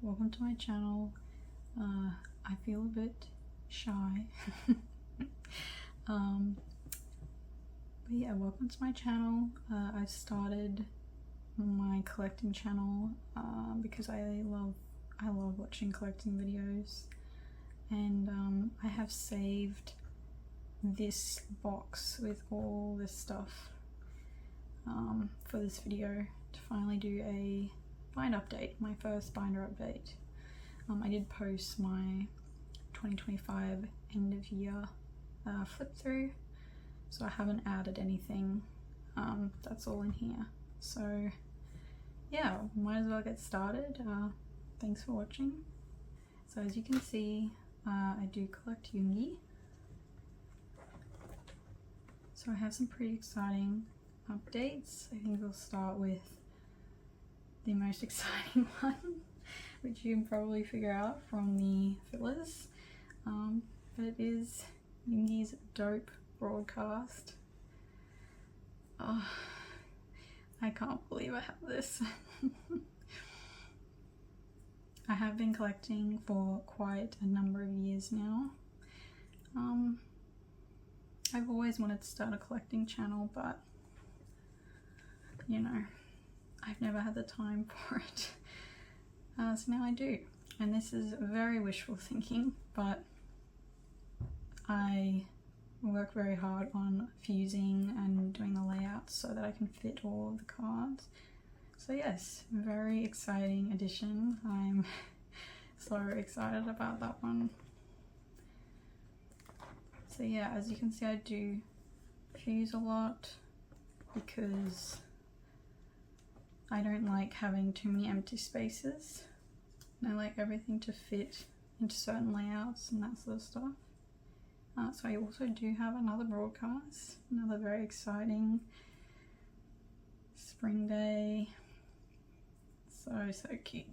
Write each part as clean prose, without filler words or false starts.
welcome to my channel. I feel a bit shy. But yeah, welcome to my channel. I started my collecting channel because I love watching collecting videos, and I have saved this box with all this stuff for this video to finally do a bind update, my first binder update. I did post my 2025 end of year flip through, so I haven't added anything. That's all in here. So yeah, might as well get started. Thanks for watching. So as you can see, I do collect yoongi. So I have some pretty exciting updates. I think we'll start with the most exciting one, which you can probably figure out from the fillers. But it is yoongi's dope broadcast. Oh, I can't believe I have this. I have been collecting for quite a number of years now. I've always wanted to start a collecting channel, but you know, I've never had the time for it. So now I do, and this is very wishful thinking, but I work very hard on fusing and doing the layouts so that I can fit all of the cards. So yes, very exciting addition. I'm so excited about that one. So yeah, as you can see, I do fuse a lot because I don't like having too many empty spaces. And I like everything to fit into certain layouts and that sort of stuff. So I also do have another broadcast, another very exciting spring day. So cute.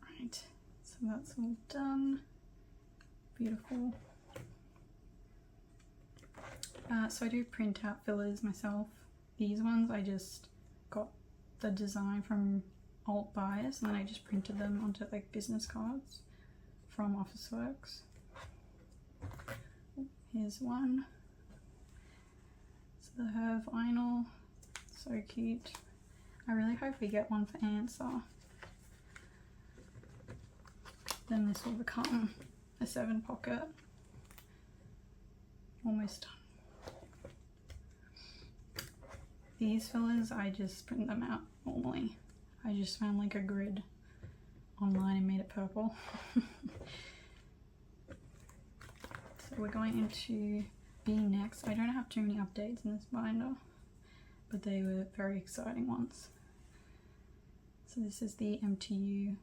Right, so that's all done. Beautiful. So I do print out fillers myself. These ones I just got the design from alt buyers, and then I just printed them onto like business cards from Officeworks. Here's one. So the Her vinyl, so cute. I really hope we get one for Answer. Then this will become a 7 pocket. Almost done. These fillers, I just print them out normally. I just found like a grid online and made it purple. So we're going into B next. I don't have too many updates in this binder, but they were very exciting ones. So this is the MTU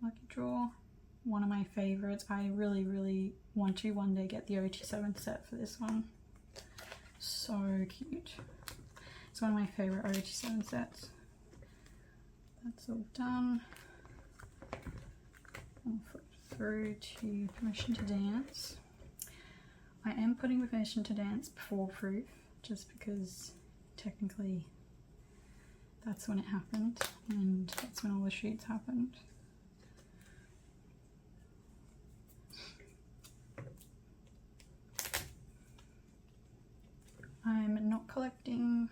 Lucky Draw, one of my favorites. I really want to one day get the OT7 set for this one. So cute. It's one of my favorite OT7 sets. That's all done. I'll flip through to Permission to Dance. I am putting Permission to Dance before Proof, just because technically that's when it happened, and that's when all the shoots happened. I'm not collecting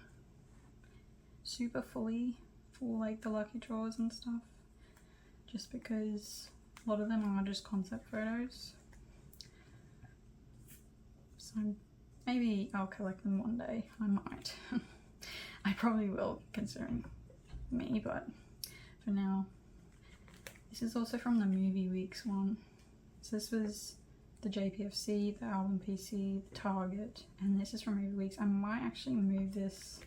super fully for like the lucky draws and stuff, just because a lot of them are just concept photos. So maybe I'll collect them one day. I might. I probably will, considering me, but for now. This is also from the Movie Weeks one. So this was the JPFC, the Album PC, the Target, and this is from Movie Weeks. I might actually move this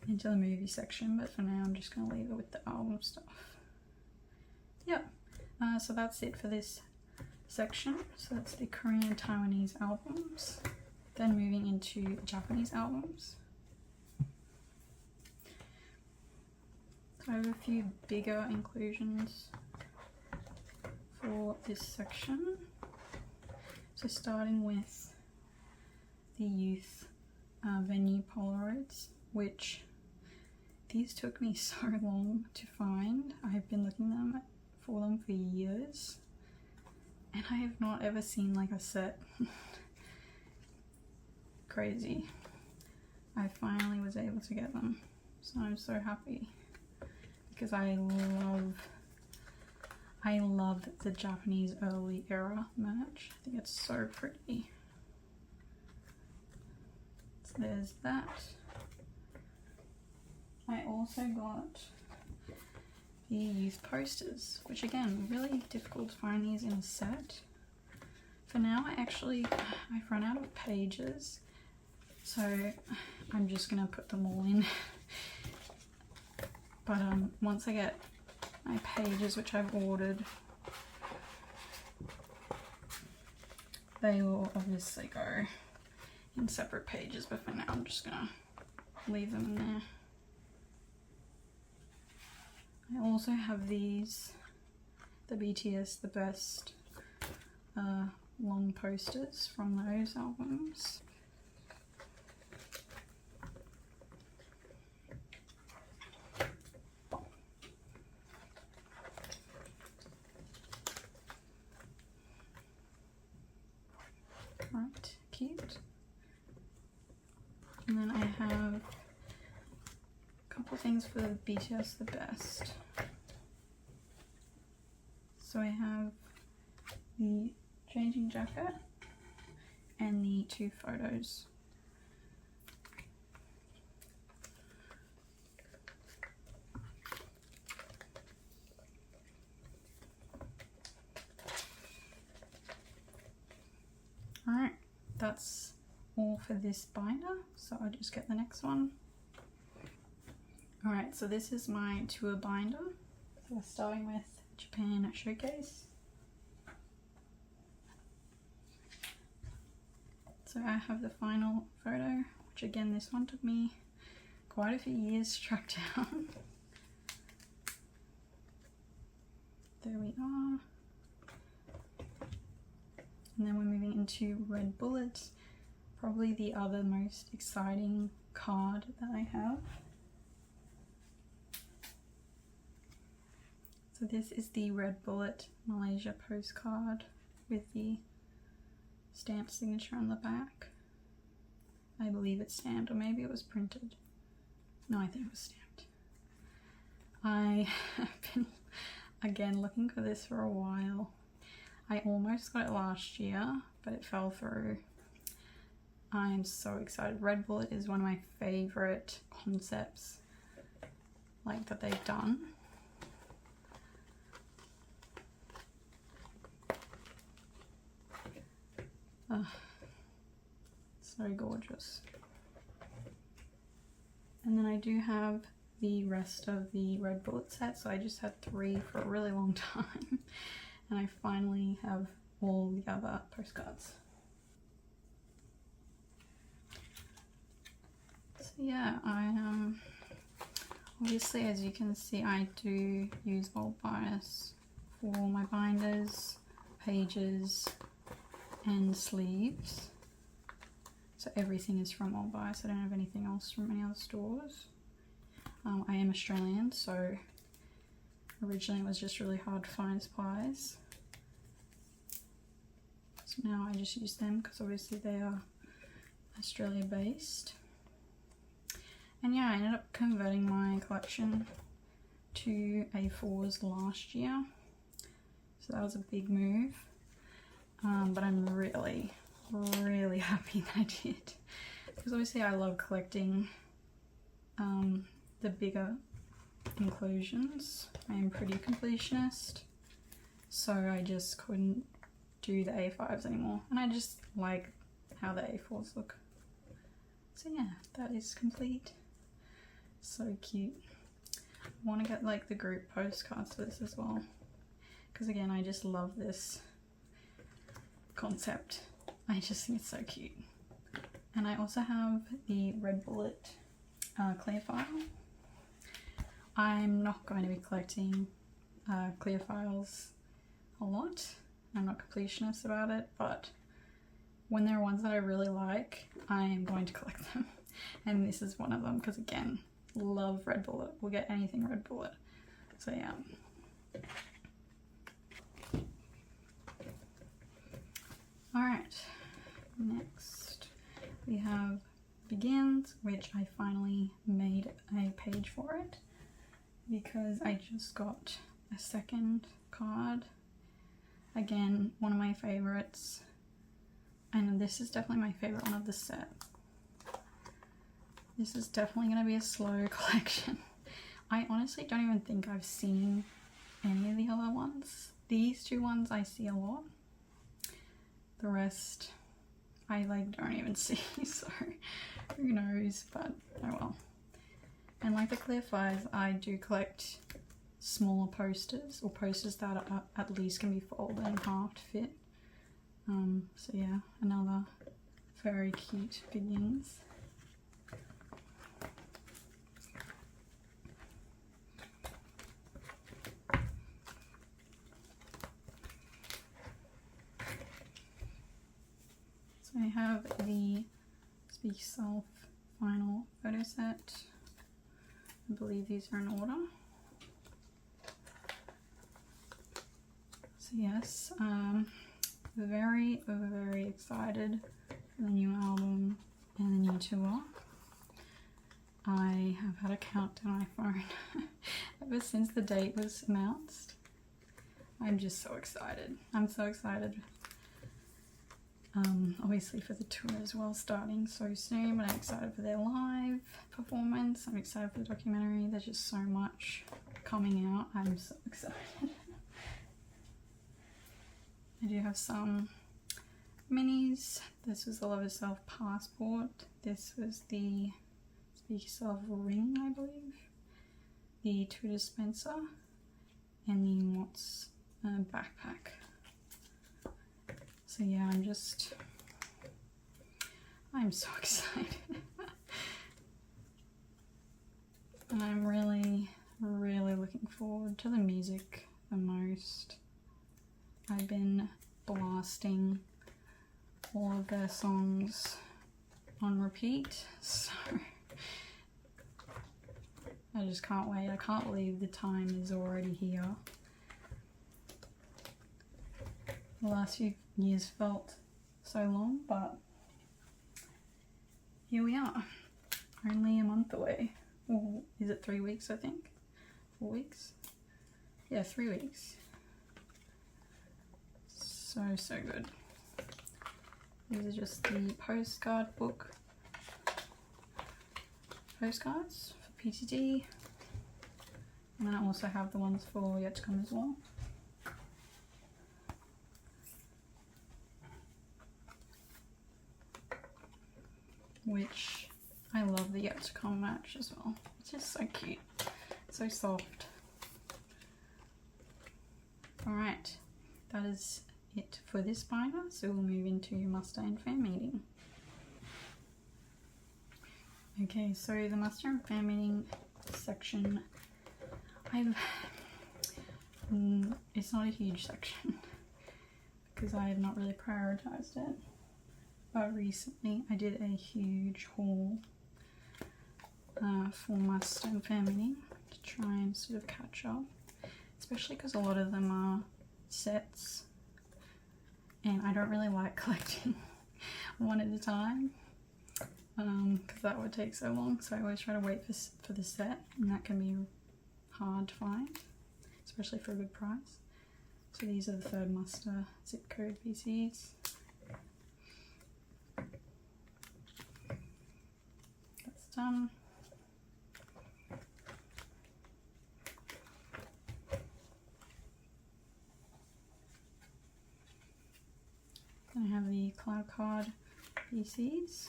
into the movie section, but for now I'm just going to leave it with the album stuff. Yep, so that's it for this section. So that's the Korean Taiwanese albums. Then moving into Japanese albums. So I have a few bigger inclusions for this section. So starting with the youth venue Polaroids, which these took me so long to find. I've been looking for them for years, and I have not ever seen like a set. Crazy. I finally was able to get them, so I'm so happy because I love the Japanese early era merch. I think it's so pretty. So there's that. I also got the youth posters, which again, really difficult to find these in a set. For now, I've run out of pages, so I'm just gonna put them all in. But once I get my pages, which I've ordered, they will obviously go in separate pages, but for now I'm just gonna leave them in there. I also have these, the BTS The Best long posters from those albums. Right, cute. And then I have a couple things for the BTS The Best. So I have the changing jacket and the 2 photos. Alright, that's all for this binder, so I'll just get the next one. Alright, so this is my tour binder. So we're starting with Japan Showcase. So I have the final photo, which again, this one took me quite a few years to track down. There we are. And then we're moving into Red Bullet, probably the other most exciting card that I have. So this is the Red Bullet Malaysia postcard with the stamped signature on the back. I believe it's stamped, or maybe it was printed. No, I think it was stamped. I have been, again, looking for this for a while. I almost got it last year, but it fell through. I am so excited. Red Bullet is one of my favorite concepts like that they've done. So gorgeous. And then I do have the rest of the Red Bullet set, so I just had 3 for a really long time. And I finally have all the other postcards. So yeah, obviously, as you can see, I do use old bias for my binders, pages, and sleeves. So everything is from old bias. I don't have anything else from any other stores. I am Australian, so originally it was just really hard to find supplies. So now I just use them because obviously they are Australia based. And yeah, I ended up converting my collection to A4s last year. So that was a big move. But I'm really, really happy that I did. Because obviously I love collecting the bigger inclusions. I am pretty completionist, so I just couldn't do the A5s anymore, and I just like how the A4s look. So yeah, that is complete. So cute. I want to get like the group postcards for this as well, because again, I just love this concept. I just think it's so cute. And I also have the Red Bullet clear file. I'm not going to be collecting clear files a lot. I'm not completionist about it, but when there are ones that I really like, I am going to collect them. And this is one of them because, again, love Red Bullet. We'll get anything Red Bullet. So yeah. Alright, next we have Begins, which I finally made a page for it because I just got a second card. Again, one of my favorites, and this is definitely my favorite one of the set. This is definitely going to be a slow collection. I honestly don't even think I've seen any of the other ones. These two ones I see a lot. The rest I like don't even see, so who knows, but oh well. And like the clear files, I do collect smaller posters, or posters that are, at least can be folded in half to fit. So yeah, another very cute Begins. So I have the Speak Yourself final photo set. I believe these are in order. So yes, very, very excited for the new album and the new tour. I have had a countdown on my phone ever since the date was announced. I'm just so excited. I'm so excited. Obviously for the tour as well, starting so soon, but I'm excited for their live performance. I'm excited for the documentary. There's just so much coming out. I'm so excited. I do have some minis. This was the Love Yourself passport. This was the Speak Yourself ring, I believe. The two dispenser and the Watts backpack. So yeah, I'm so excited. And I'm really, really looking forward to the music the most. I've been blasting all of their songs on repeat, so I just can't wait. I can't believe the time is already here. The last few years felt so long, but here we are, only a month away. Or is it 3 weeks, I think? 4 weeks? Yeah, 3 weeks. So good. These are just the postcard book postcards for PTD. And then I also have the ones for yet to come as well. Which I love the yet to come match as well. It's just so cute, so soft. Alright, that is it for this binder, so we'll move into Muster and Fan Meeting. Okay, so the Muster and Fan Meeting section, it's not a huge section because I have not really prioritized it. But recently I did a huge haul for Muster and Fan Meeting to try and sort of catch up, especially because a lot of them are sets and I don't really like collecting one at a time because that would take so long, so I always try to wait for the set, and that can be hard to find, especially for a good price. So these are the third Muster zip code PCs. That's done. Then I have the cloud card PCs.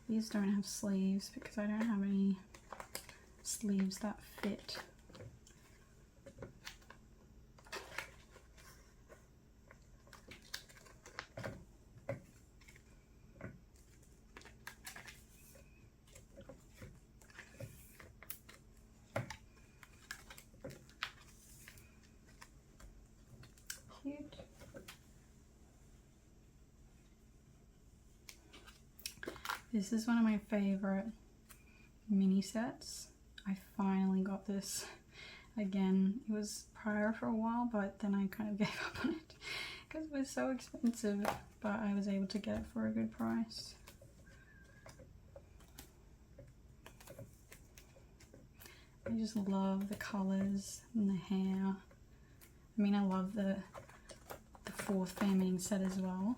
These don't have sleeves because I don't have any sleeves that fit. Cute. This is one of my favorite mini sets. I finally got this. Again, it was prior for a while, but then I kind of gave up on it because it was so expensive, but I was able to get it for a good price. I just love the colors and the hair. I mean, I love the fourth family set as well,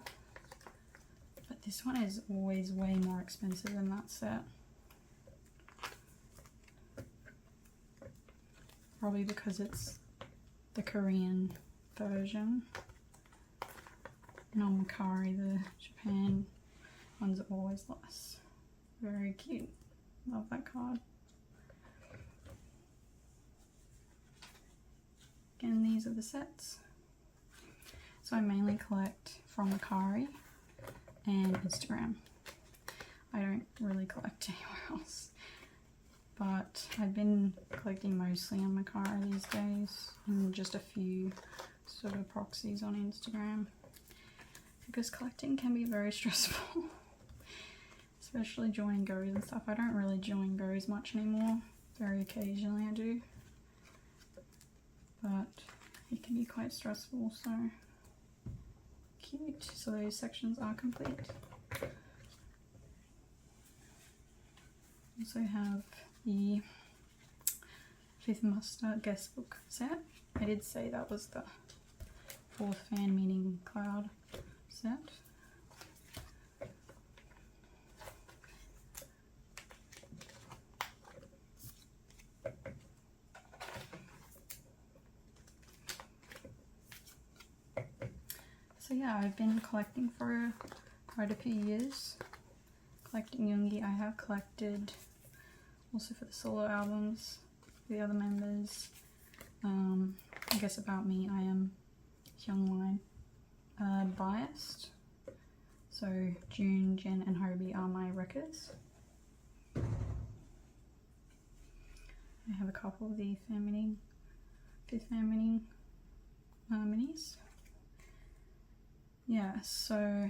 but this one is always way more expensive than that set. Probably because it's the Korean version. And on Macari, the Japan ones are always less. Very cute. Love that card. Again, these are the sets. So I mainly collect from Macari and Instagram. I don't really collect anywhere else. But I've been collecting mostly on Macari these days, and just a few sort of proxies on Instagram, because collecting can be very stressful, especially join goes and stuff. I don't really join goes much anymore, very occasionally I do, but it can be quite stressful. So cute. So those sections are complete. Also have the Fifth Muster guest book set. I did say that was the fourth fan meeting cloud set. So yeah, I've been collecting for quite a few years. Collecting yoongi. I have collected also for the solo albums, the other members. I guess about me, I am Hyungwon biased. So June, Jin and Hobie are my wreckers. I have a couple of the fifth fan meeting minis. Yeah, so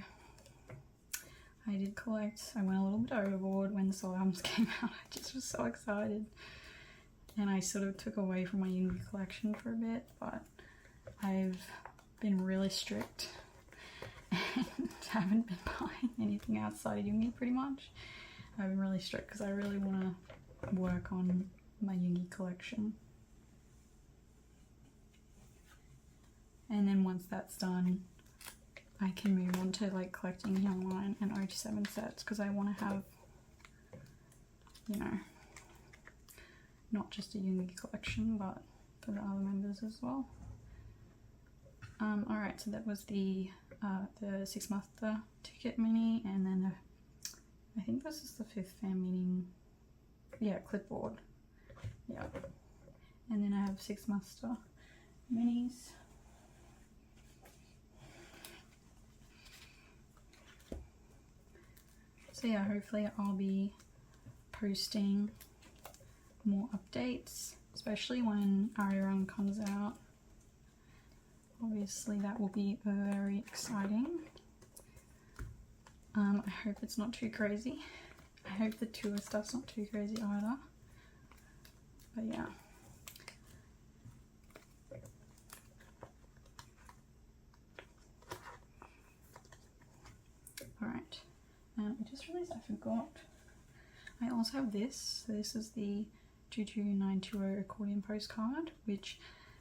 I did collect. I went a little bit overboard when the solo albums came out. I just was so excited. And I sort of took away from my yoongi collection for a bit, but I've been really strict and haven't been buying anything outside of yoongi pretty much. I've been really strict because I really want to work on my yoongi collection. And then once that's done, I can move on to like collecting Hyungwon and 027 sets, because I want to have, you know, not just a yoongi collection, but for the other members as well. Alright, so that was the Six Muster ticket mini, and then I think this is the fifth fan meeting, yeah, clipboard, yeah. And then I have Six Muster minis. So yeah, hopefully I'll be posting more updates, especially when Arirang comes out. Obviously that will be very exciting. I hope it's not too crazy. I hope the tour stuff's not too crazy either. But yeah. Alright. I just realized I forgot. I also have this. So this is the 22920 accordion postcard, which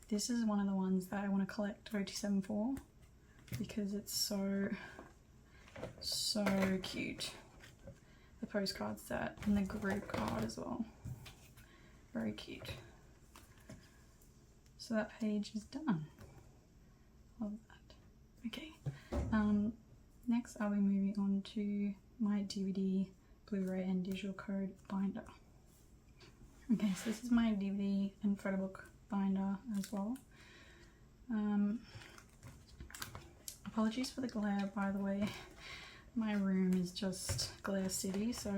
this is one of the ones that I want to collect 027 for, because it's so cute. The postcard set and the group card as well. Very cute. So that page is done. Love that. Okay. Next I'll be moving on to my DVD, Blu-ray and digital code binder. Okay, so this is my DVD and photo book binder as well. Apologies for the glare, by the way. My room is just glare city, so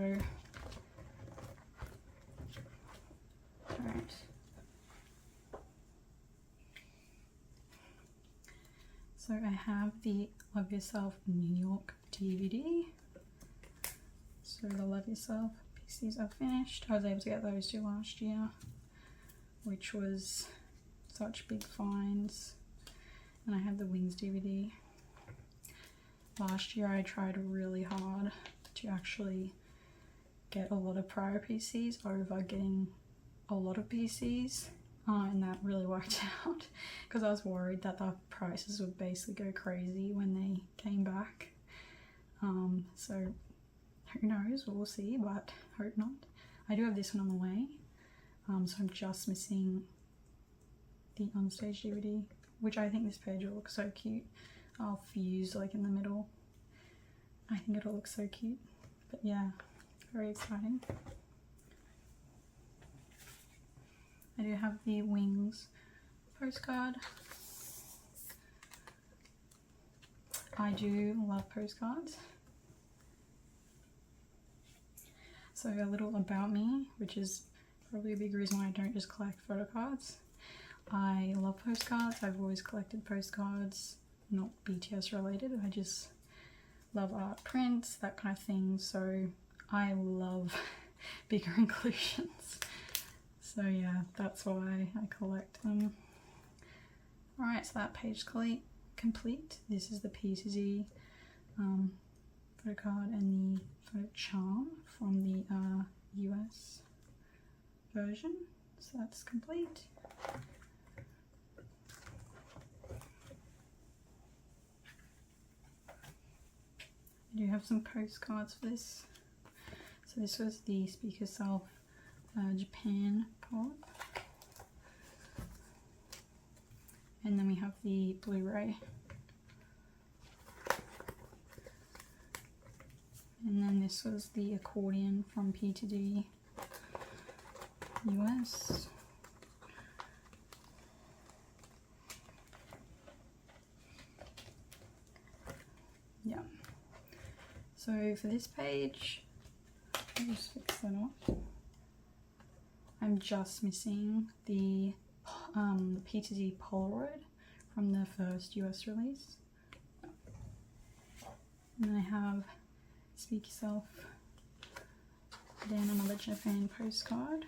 alright. So I have the Love Yourself New York DVD. So the Love Yourself PCs are finished. I was able to get those two last year, which was such big finds. And I have the Wings DVD. Last year I tried really hard to actually get a lot of prior PCs over getting a lot of PCs, and that really worked out because I was worried that the prices would basically go crazy when they came back. So who knows, we'll see, but hope not. I do have this one on the way, so I'm just missing the Onstage DVD, which I think this page will look so cute. I'll fuse like in the middle. I think it'll look so cute, but yeah, very exciting. I do have the Wings postcard. I do love postcards. So a little about me, which is probably a big reason why I don't just collect photocards. I love postcards. I've always collected postcards, not BTS related. I just love art prints, that kind of thing. So I love bigger inclusions. So yeah, that's why I collect them. Alright, so that page complete. This is the P2D photocard and the photocard from the US version. So that's complete. I do have some postcards for this. So this was the Speak Yourself Japan pop. And then we have the Blu-ray. And then this was the accordion from P2D US. Yeah. So for this page, I'll just fix that off. I'm just missing the P2D Polaroid from the first US release. And then I have Speak Yourself, then I'm a Legend of Fan postcard.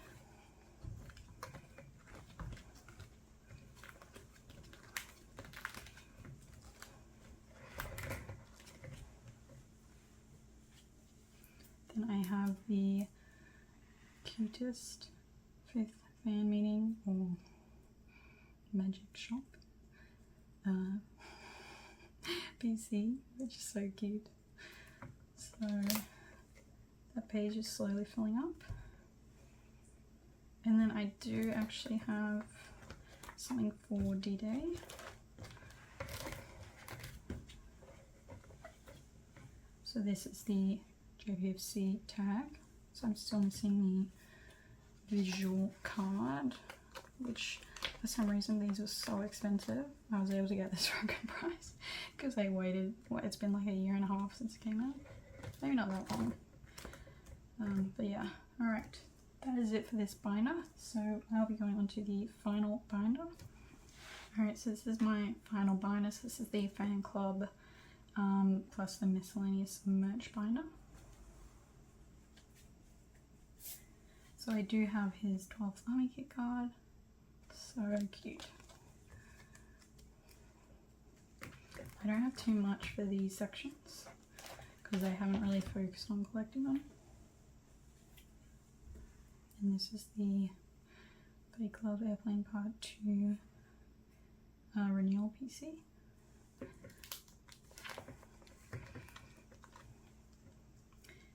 Then I have the Cutest 5th fan meeting or magic shop PC, which is so cute. So that page is slowly filling up. And then I do actually have something for D-Day. So this is the JPFC tag. So I'm still missing the visual card, which for some reason these were so expensive. I was able to get this for a good price because I waited, what, it's been like a year and a half since it came out. Maybe not that long. But yeah, alright. That is it for this binder. So I'll be going on to the final binder. Alright, so this is my final binder. So this is the fan club plus the miscellaneous merch binder. So I do have his 12th Army Kit card. So cute. I don't have too much for these sections because I haven't really focused on collecting them. And this is the Fake Love Airplane Part 2 renewal PC.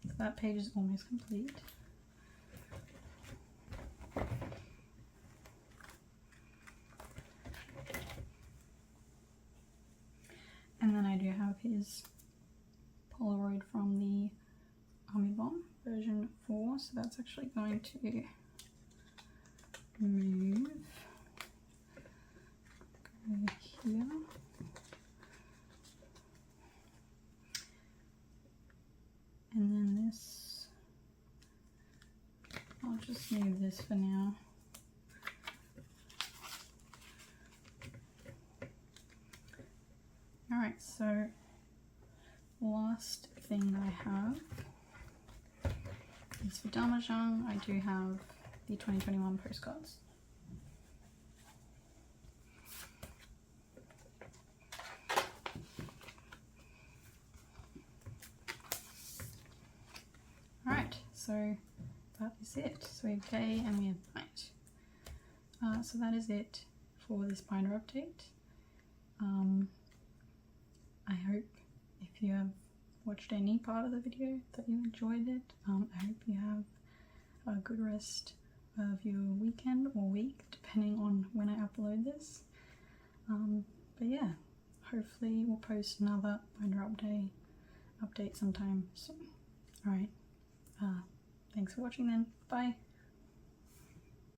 So that page is almost complete. And then I do have his Polaroid from the Army Bomb version 4, so that's actually going to move, go here. And then this, I'll just move this for now. Alright, so last thing that I have is for Damajang. I do have the 2021 postcards. Alright, so that is it. So we have day and we have night. So that is it for this binder update. I hope if you have watched any part of the video that you enjoyed it. I hope you have a good rest of your weekend or week, depending on when I upload this. But yeah, hopefully we'll post another binder update sometime soon. Alright, thanks for watching then. Bye.